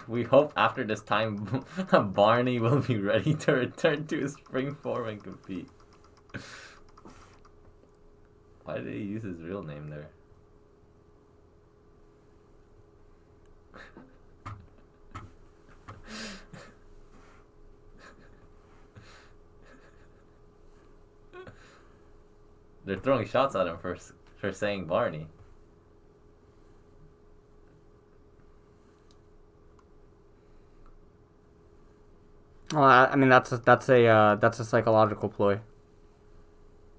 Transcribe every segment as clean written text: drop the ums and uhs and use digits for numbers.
We hope after this time, Barney will be ready to return to his spring form and compete. Why did he use his real name there? They're throwing shots at him for saying Barney. Well, I mean that's a psychological ploy.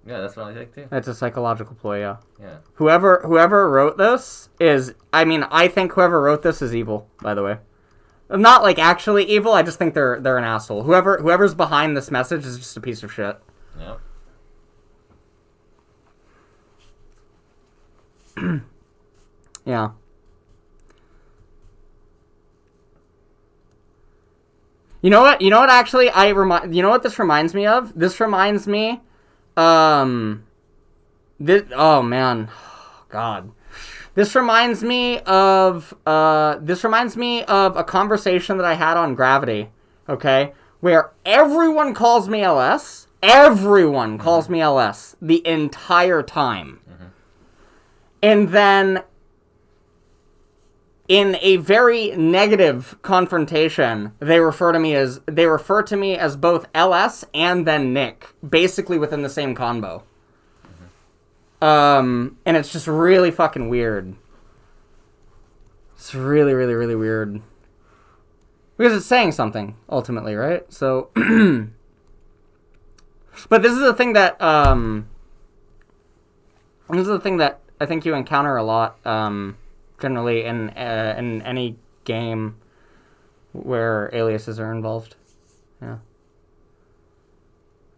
Yeah, that's what I think too. It's a psychological ploy, yeah. Yeah. Whoever wrote this is, I mean, I think whoever wrote this is evil, by the way. Not like actually evil, I just think they're an asshole. Whoever's behind this message is just a piece of shit. Yeah. Yeah. You know what? Actually, you know what this reminds me of? This reminds me, oh man, God, this reminds me of a conversation that I had on Gravity. Okay, where everyone calls me LS. Everyone calls me LS the entire time, and then, in a very negative confrontation, they refer to me as both LS and then Nick, basically within the same combo. And it's just really fucking weird. It's really, really, really weird. Because it's saying something, ultimately, right? So, but this is the thing that I think you encounter a lot, generally in any game where aliases are involved. Yeah.